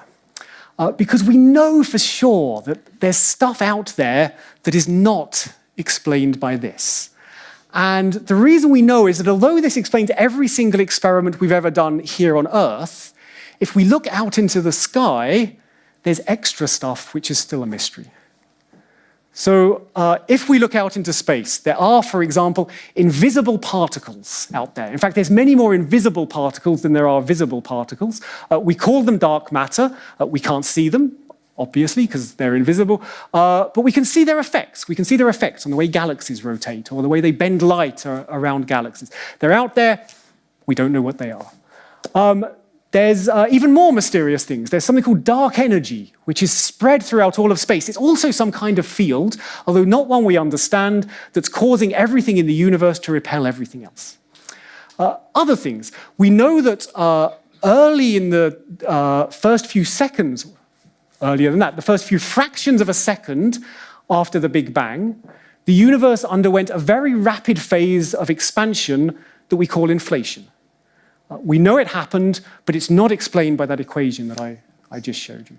Because we know for sure that there's stuff out there that is not explained by this. And the reason we know is that although this explains every single experiment we've ever done here on Earth, if we look out into the sky, there's extra stuff which is still a mystery. So if we look out into space, there are, for example, invisible particles out there. In fact, there's many more invisible particles than there are visible particles. We call them dark matter. We can't see them, obviously, because they're invisible. But we can see their effects. We can see their effects on the way galaxies rotate or the way they bend light around galaxies. They're out there. We don't know what they are. There's even more mysterious things. There's something called dark energy, which is spread throughout all of space. It's also some kind of field, although not one we understand, that's causing everything in the universe to repel everything else. Other things. We know that early in the first few seconds, earlier than that, the first few fractions of a second after the Big Bang, the universe underwent a very rapid phase of expansion that we call inflation. We know it happened, but it's not explained by that equation that I just showed you.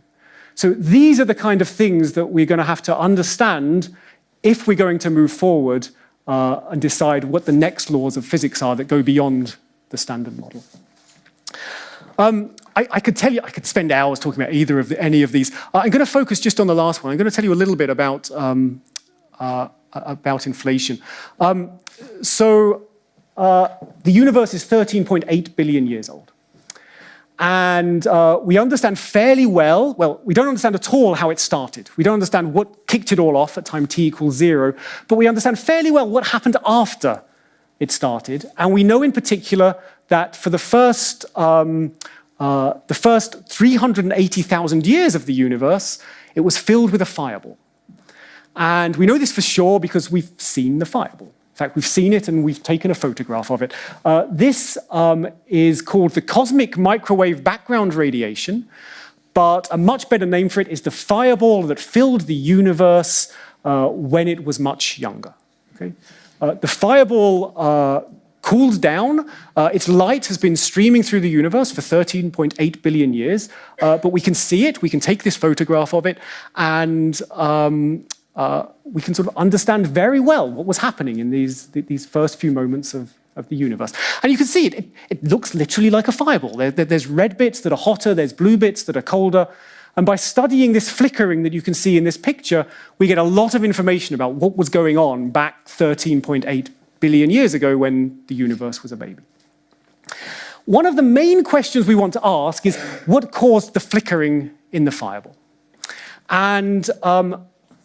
So these are the kind of things that we're going to have to understand if we're going to move forward and decide what the next laws of physics are that go beyond the standard model. I could tell you, I could spend hours talking about any of these. I'm going to focus just on the last one. I'm going to tell you a little bit about inflation. The universe is 13.8 billion years old. And we understand fairly well, we don't understand at all how it started. We don't understand what kicked it all off at time t equals 0, but we understand fairly well what happened after it started. And we know in particular that for the first 380,000 years of the universe, it was filled with a fireball. And we know this for sure because we've seen the fireball. In fact, we've seen it and we've taken a photograph of it. This is called the cosmic microwave background radiation, but a much better name for it is the fireball that filled the universe when it was much younger. Okay? The fireball cooled down. Its light has been streaming through the universe for 13.8 billion years, but we can see it, we can take this photograph of it, and we can sort of understand very well what was happening in these first few moments of the universe. And you can see it looks literally like a fireball. There's red bits that are hotter, there's blue bits that are colder, and by studying this flickering that you can see in this picture, we get a lot of information about what was going on back 13.8 billion years ago when the universe was a baby. One of the main questions we want to ask is what caused the flickering in the fireball? And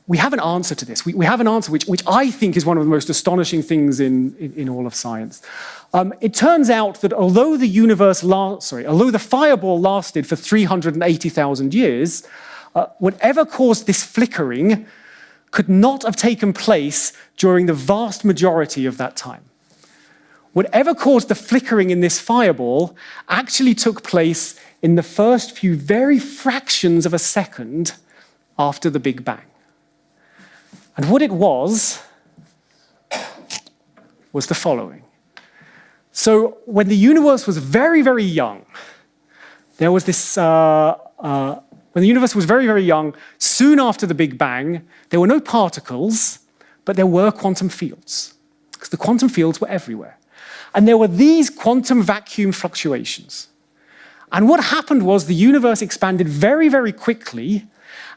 we have an answer to this. We have an answer which I think is one of the most astonishing things in all of science. It turns out that although the fireball lasted for 380,000 years, whatever caused this flickering could not have taken place during the vast majority of that time. Whatever caused the flickering in this fireball actually took place in the first few very fractions of a second after the Big Bang. And what it was the following. So when the universe was very, very young, there was this, when the universe was very, very young, soon after the Big Bang, there were no particles, but there were quantum fields, because the quantum fields were everywhere. And there were these quantum vacuum fluctuations. And what happened was the universe expanded very, very quickly,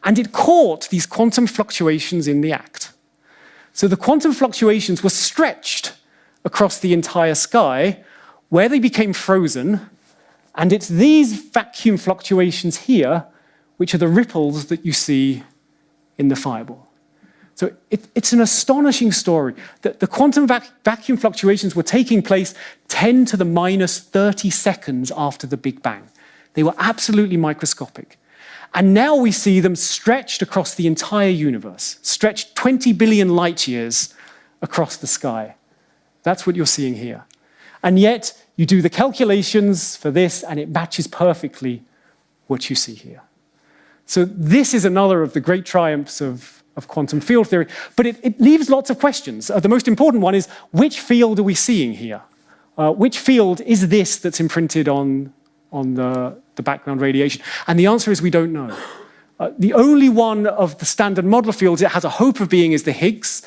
and it caught these quantum fluctuations in the act. So the quantum fluctuations were stretched across the entire sky, where they became frozen, and it's these vacuum fluctuations here which are the ripples that you see in the fireball. So it's an astonishing story that the quantum vacuum fluctuations were taking place 10 to the minus 30 seconds after the Big Bang. They were absolutely microscopic. And now we see them stretched across the entire universe, stretched 20 billion light years across the sky. That's what you're seeing here. And yet, you do the calculations for this, and it matches perfectly what you see here. So this is another of the great triumphs of quantum field theory, but it leaves lots of questions. The most important one is, which field are we seeing here? Which field is this that's imprinted on the background radiation? And the answer is we don't know. The only one of the standard model fields it has a hope of being is the Higgs,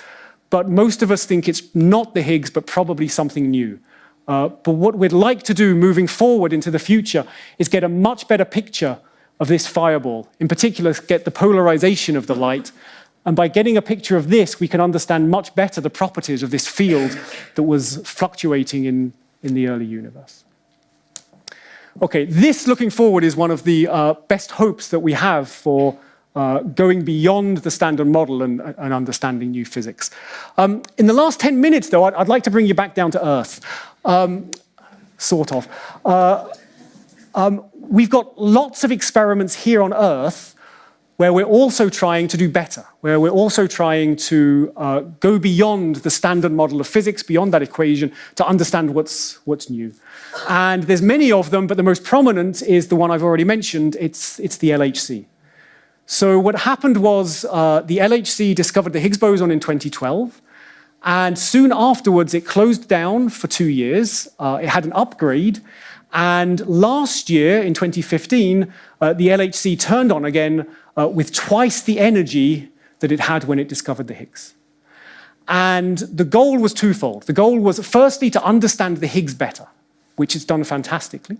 but most of us think it's not the Higgs, but probably something new. But what we'd like to do moving forward into the future is get a much better picture of this fireball. In particular, get the polarization of the light. And by getting a picture of this, we can understand much better the properties of this field that was fluctuating in the early universe. Okay, this, looking forward, is one of the best hopes that we have for going beyond the standard model and understanding new physics. In the last 10 minutes, though, I'd like to bring you back down to Earth. Sort of. We've got lots of experiments here on Earth where we're also trying to do better, where we're also trying to go beyond the standard model of physics, beyond that equation, to understand what's new. And there's many of them, but the most prominent is the one I've already mentioned. It's the LHC. So what happened was the LHC discovered the Higgs boson in 2012, And soon afterwards, it closed down for 2 years. It had an upgrade. And last year, in 2015, the LHC turned on again with twice the energy that it had when it discovered the Higgs. And the goal was twofold. The goal was, firstly, to understand the Higgs better, which it's done fantastically.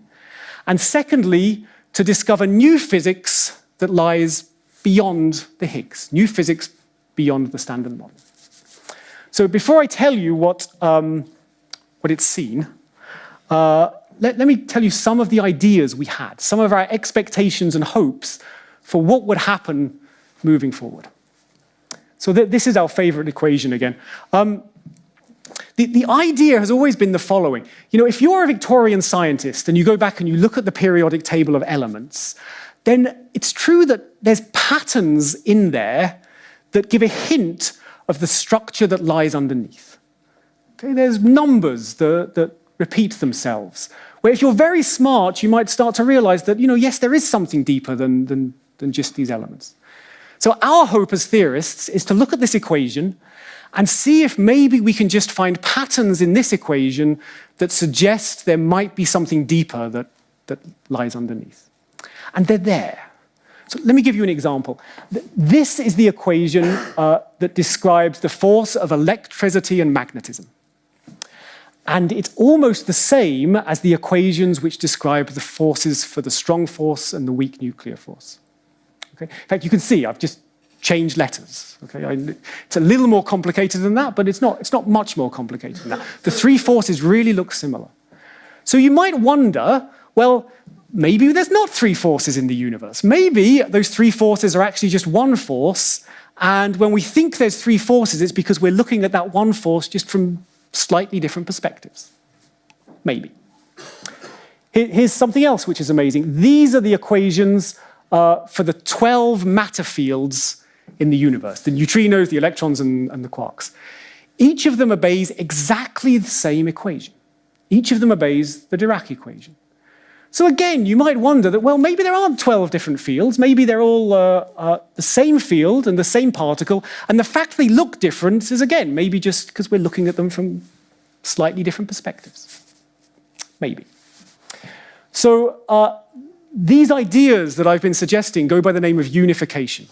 And secondly, to discover new physics that lies beyond the Higgs, new physics beyond the Standard Model. So before I tell you what it's seen, let me tell you some of the ideas we had, some of our expectations and hopes for what would happen moving forward. So this is our favorite equation again. The idea has always been the following. If you're a Victorian scientist and you go back and you look at the periodic table of elements, then it's true that there's patterns in there that give a hint of the structure that lies underneath. Okay, there's numbers that repeat themselves, where if you're very smart, you might start to realize that, yes, there is something deeper than just these elements. So our hope as theorists is to look at this equation and see if maybe we can just find patterns in this equation that suggest there might be something deeper that lies underneath. And they're there. So let me give you an example. This is the equation that describes the force of electricity and magnetism. And it's almost the same as the equations which describe the forces for the strong force and the weak nuclear force. Okay? In fact, you can see I've just changed letters. Okay? It's a little more complicated than that, but it's not much more complicated than that. The three forces really look similar. So you might wonder, well, maybe there's not three forces in the universe. Maybe those three forces are actually just one force, and when we think there's three forces, it's because we're looking at that one force just from slightly different perspectives. Maybe. Here's something else which is amazing. These are the equations for the 12 matter fields in the universe, the neutrinos, the electrons, and the quarks. Each of them obeys exactly the same equation. Each of them obeys the Dirac equation. So again, you might wonder that, well, maybe there aren't 12 different fields. Maybe they're all the same field and the same particle. And the fact they look different is, again, maybe just because we're looking at them from slightly different perspectives. Maybe. So these ideas that I've been suggesting go by the name of unification.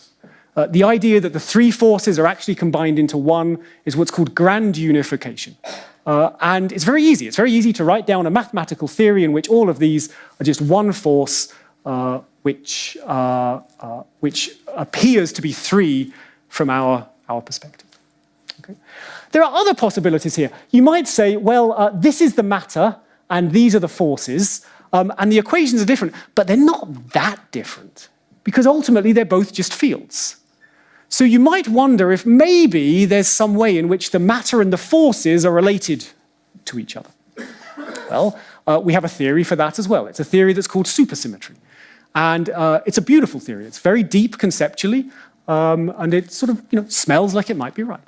The idea that the three forces are actually combined into one is what's called grand unification. And it's very easy. It's very easy to write down a mathematical theory in which all of these are just one force, which appears to be three from our perspective. Okay? There are other possibilities here. You might say, well, this is the matter, and these are the forces, and the equations are different, but they're not that different, because ultimately they're both just fields. So you might wonder if maybe there's some way in which the matter and the forces are related to each other. Well, we have a theory for that as well. It's a theory that's called supersymmetry. And it's a beautiful theory. It's very deep conceptually, and it sort of smells like it might be right.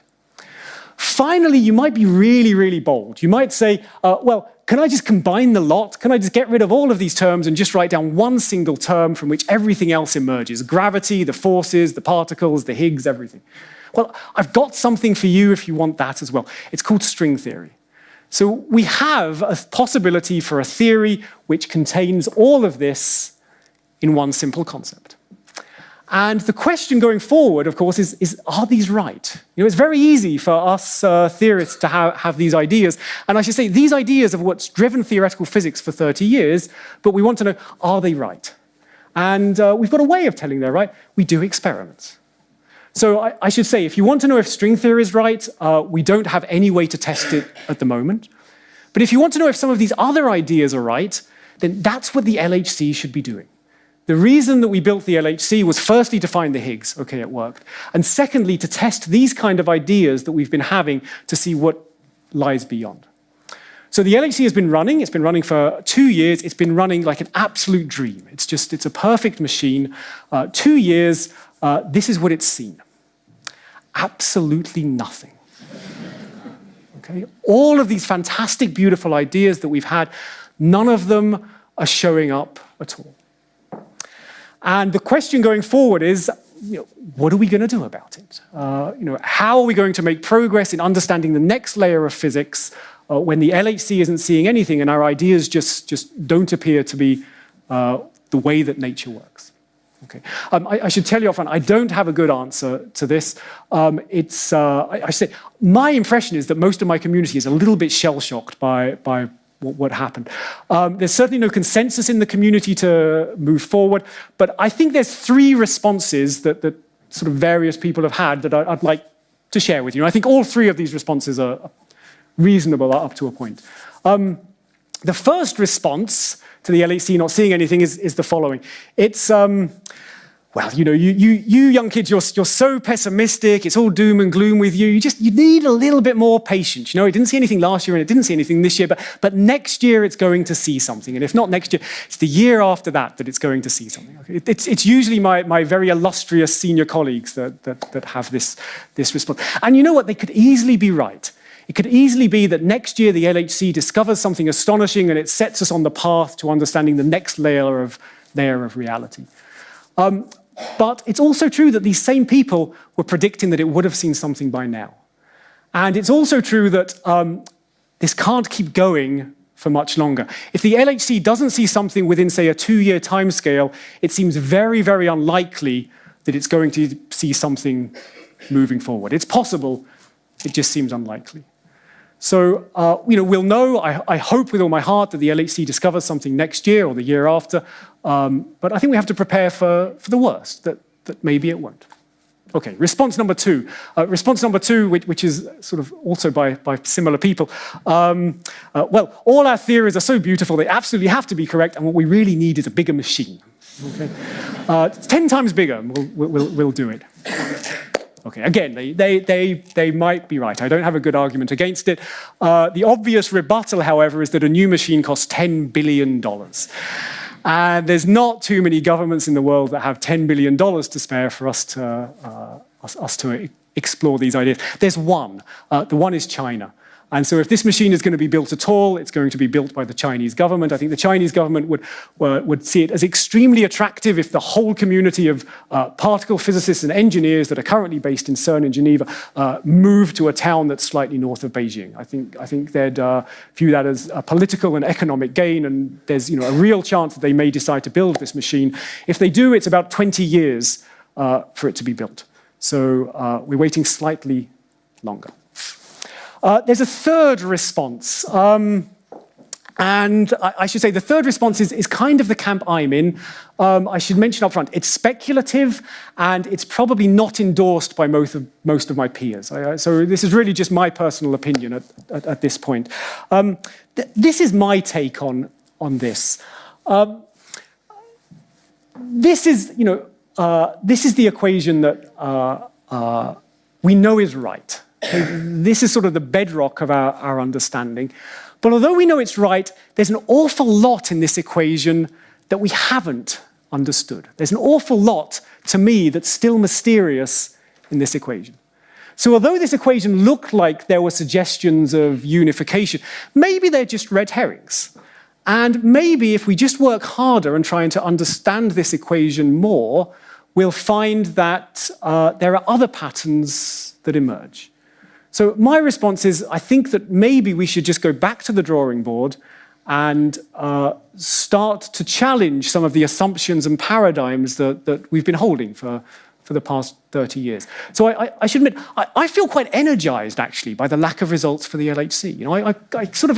Finally, you might be really, really bold. You might say, well, can I just combine the lot? Can I just get rid of all of these terms and just write down one single term from which everything else emerges? Gravity, the forces, the particles, the Higgs, everything. Well, I've got something for you if you want that as well. It's called string theory. So we have a possibility for a theory which contains all of this in one simple concept. And the question going forward, of course, is are these right? It's very easy for us theorists to have these ideas. And I should say, these ideas are what's driven theoretical physics for 30 years, but we want to know, are they right? And we've got a way of telling they're right. We do experiments. So I should say, if you want to know if string theory is right, we don't have any way to test it at the moment. But if you want to know if some of these other ideas are right, then that's what the LHC should be doing. The reason that we built the LHC was firstly to find the Higgs, okay, it worked, and secondly to test these kind of ideas that we've been having to see what lies beyond. So the LHC has been running, it's been running for 2 years, it's been running like an absolute dream. It's a perfect machine. 2 years, this is what it's seen. Absolutely nothing. Okay? All of these fantastic, beautiful ideas that we've had, none of them are showing up at all. And the question going forward is, what are we going to do about it? How are we going to make progress in understanding the next layer of physics when the LHC isn't seeing anything and our ideas just don't appear to be the way that nature works? Okay. I should tell you up front, I don't have a good answer to this. I should say, my impression is that most of my community is a little bit shell-shocked by what happened. There's certainly no consensus in the community to move forward, but I think there's 3 responses that sort of various people have had that I'd like to share with you. And I think all 3 of these responses are reasonable up to a point. The first response to the LHC not seeing anything is the following. It's, well, you young kids, you're so pessimistic, it's all doom and gloom with you. You need a little bit more patience. It didn't see anything last year and it didn't see anything this year, but next year it's going to see something. And if not next year, it's the year after that it's going to see something. Okay? It's usually my very illustrious senior colleagues that have this response. And you know what? They could easily be right. It could easily be that next year the LHC discovers something astonishing and it sets us on the path to understanding the next layer of reality. But it's also true that these same people were predicting that it would have seen something by now. And it's also true that this can't keep going for much longer. If the LHC doesn't see something within, say, a 2-year timescale, it seems very, very unlikely that it's going to see something moving forward. It's possible, it just seems unlikely. So, we'll know, I hope with all my heart, that the LHC discovers something next year or the year after, but I think we have to prepare for the worst, that maybe it won't. Okay, response number 2. Which is sort of also by similar people. Well, all our theories are so beautiful, they absolutely have to be correct, and what we really need is a bigger machine. Okay? 10 times bigger, we'll do it. Okay, again, they might be right. I don't have a good argument against it. The obvious rebuttal, however, is that a new machine costs $10 billion. And there's not too many governments in the world that have $10 billion to spare for us to explore these ideas. There's one. The one is China. And so if this machine is going to be built at all, it's going to be built by the Chinese government. I think the Chinese government would see it as extremely attractive if the whole community of particle physicists and engineers that are currently based in CERN in Geneva moved to a town that's slightly north of Beijing. I think they'd view that as a political and economic gain, and there's a real chance that they may decide to build this machine. If they do, it's about 20 years for it to be built. So we're waiting slightly longer. There's a third response, and I should say the third response is kind of the camp I'm in. I should mention up front, it's speculative, and it's probably not endorsed by most of my peers. So this is really just my personal opinion at this point. This is my take on this. This is the equation that we know is right. This is sort of the bedrock of our understanding. But although we know it's right, there's an awful lot in this equation that we haven't understood. There's an awful lot, to me, that's still mysterious in this equation. So although this equation looked like there were suggestions of unification, maybe they're just red herrings. And maybe if we just work harder and trying to understand this equation more, we'll find that there are other patterns that emerge. So my response is, I think that maybe we should just go back to the drawing board and start to challenge some of the assumptions and paradigms that we've been holding for the past 30 years. So I should admit, I feel quite energized, actually, by the lack of results for the LHC.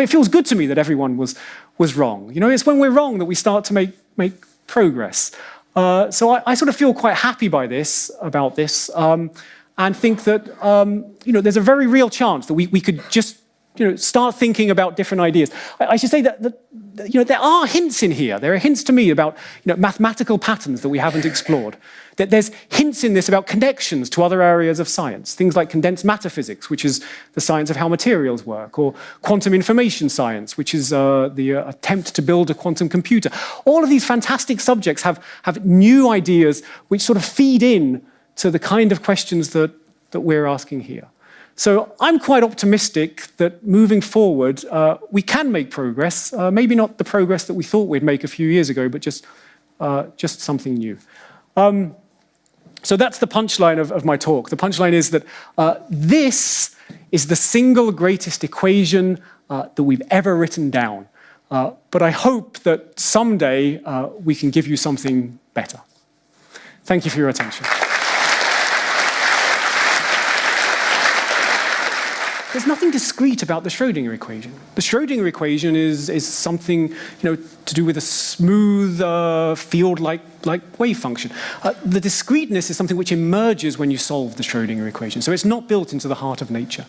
It feels good to me that everyone was wrong. It's when we're wrong that we start to make progress. So I sort of feel quite happy about this. And think that there's a very real chance that we could just start thinking about different ideas. I should say that there are hints in here. There are hints to me about mathematical patterns that we haven't explored. That there's hints in this about connections to other areas of science, things like condensed matter physics, which is the science of how materials work, or quantum information science, which is the attempt to build a quantum computer. All of these fantastic subjects have new ideas which sort of feed in to the kind of questions that we're asking here. So I'm quite optimistic that moving forward, we can make progress, maybe not the progress that we thought we'd make a few years ago, but just something new. So that's the punchline of my talk. The punchline is that this is the single greatest equation that we've ever written down. But I hope that someday we can give you something better. Thank you for your attention. There's nothing discrete about the Schrödinger equation. The Schrödinger equation is something to do with a smooth field-like wave function. The discreteness is something which emerges when you solve the Schrödinger equation. So it's not built into the heart of nature.